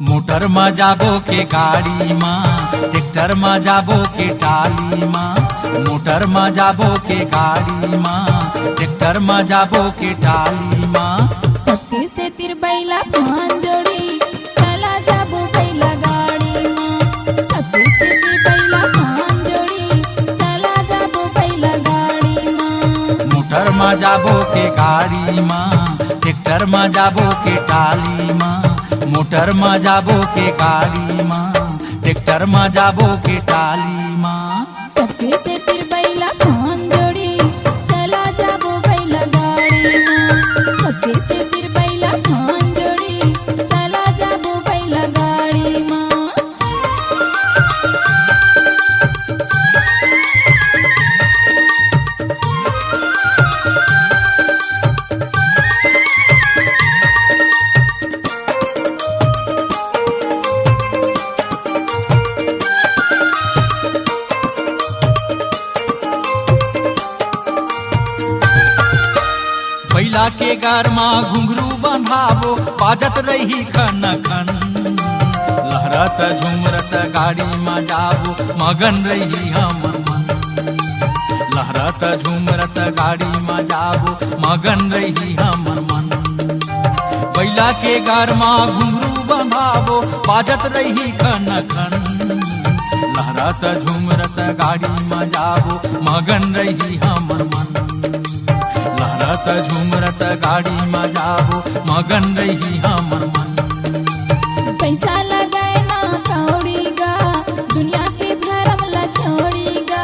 Motor में जाबो के गाड़ी माँ, ट्रैक्टर में जाबो के टाली माँ। मोटर में जाबो के गाड़ी माँ, ट्रैक्टर में जाबो के टाली माँ। सबके से तिर बैला पान जोड़ी चला जाबो बैला गाड़ी माँ। सबके से तिर बैला पान जोड़ी चला जाबो बैला गाड़ी माँ। मोटर में जाबो के गाड़ी माँ, ट्रैक्टर में जाबो के टाली माँ। मोटर में जाबो के गाड़ी माँ, ट्रैक्टर में जाबो के टाली माँ। सबके से तिर बैला पान जोड़ी चला जाबो बैला गाड़ी माँ। सबके से तिर बैला पान जोड़ी चला जाबो बैला गाड़ी माँ। बैला के गार माँ घुंघरू बंधाबो, बाजत रही खन खन। लहरत झुमरत गाड़ी में जाबो, मगन रही हमर मन। लहरत झुमरत गाड़ी में जाबो, मगन रही हमर मन। बैला के गार माँ घुंघरू बंधाबो, बाजत रही खन खन। लहरत झुमरत गाड़ी में जाबो, मगन रही हमर मन। लहरत झुमरत गाड़ी में जाबो, मगन रही हमर मन। पैसा लगाए ना कौड़ी गा, दुनिया के धर्म ला छोड़ी गा।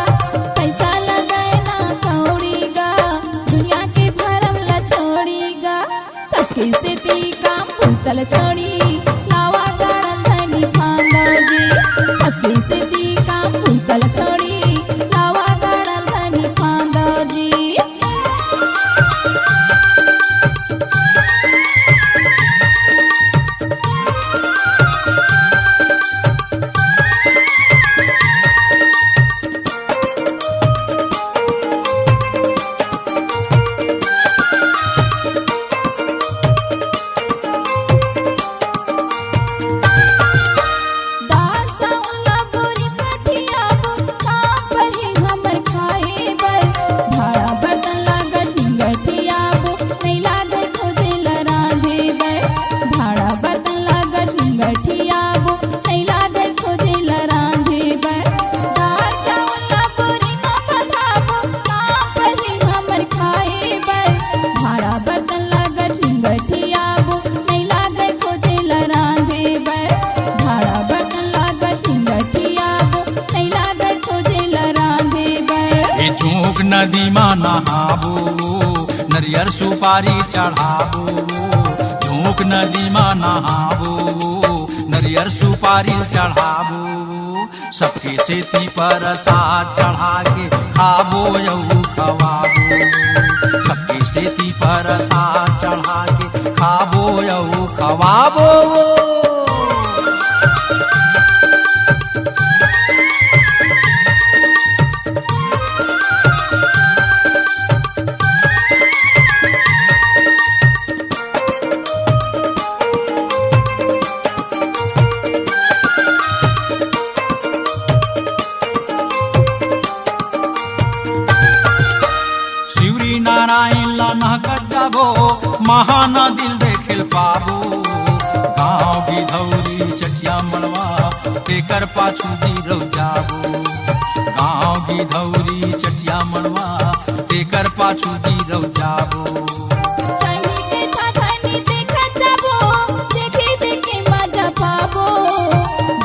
पैसा लगाए ना कौड़ी गा, दुनिया के धर्म ला छोड़ी गा। सबके से ती काम भूतल छोड़ी लावा गाड़न धनी फांदोजी। सबके से ती काम भूतल छोड़ी लावा गाड़न धनी फांदोजी। नदी में नहाबो, नरियर सुपारी चढ़ाबो। झोंक नदी में नहाबो, नरियर सुपारी चढ़ाबो। सबके सेती पर साथ चढ़ा के खाबो यऊ खवाबो। सबके सेती पर साथ चढ़ा के खाबो यऊ खवाबो। नारायण ला नहकत जाबो, महानदिल देखेल पाबो। गाँव गिधौरी चटिया मलवा तेकर पाछू गिरौ जाबो। गाँव गिधौरी चटिया मलवा तेकर पाछू गिरौ जाबो।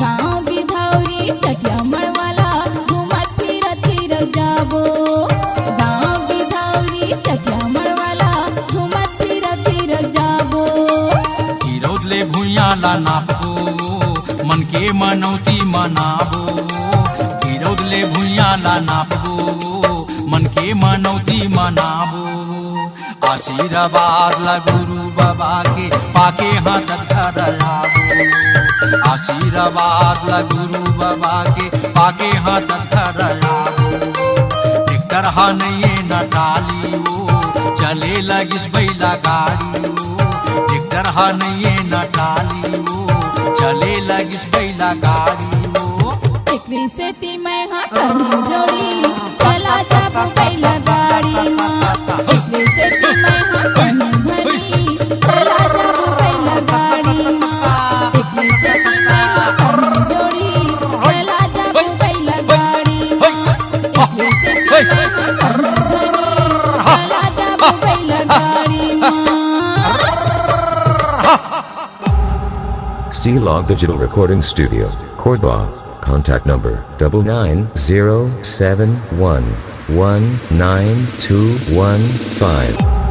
गाँव गिधौरी चटिया मलवाला घूमत फिरत गिरौ जाबो। चटिया मड़वाला घूमत फिरत गिरत जाबो। गिरौद ले भुइया ला नापबो, मन के मनौती मनाबो। गिरौद ले भुइया ला नापबो, मन के मनौती मनाबो। आशीर्वाद ला गुरु बाबा के पाके हंसत घर आवो आशीर्वाद ला गुरु बाबा के पाके हंसत घर आवो ट्रैक्टर हा नहीं न टाली वो चले लगिस बैला गाड़ी वो ट्रैक्टर हा नहीं न टाली वो चले लगिस बैला गाड़ी वो एकरी से ती मैं हाँ कहीं जोड़ी चला जाबू बैला गाड़ी माँ एकरी से ती मैं हाँ कहीं भरी चला जाबू बैला गाड़ी माँ एकरी से ती मैं हाँ कहीं जोड़ी चला जाबू बैला गाड़ी माँ एकरी से ती मैं हाँ कहीं भरी चला जाबू बैला गाड़ी माँ C-Log Digital Recording Studio, Cordoba. Contact number 99071192115.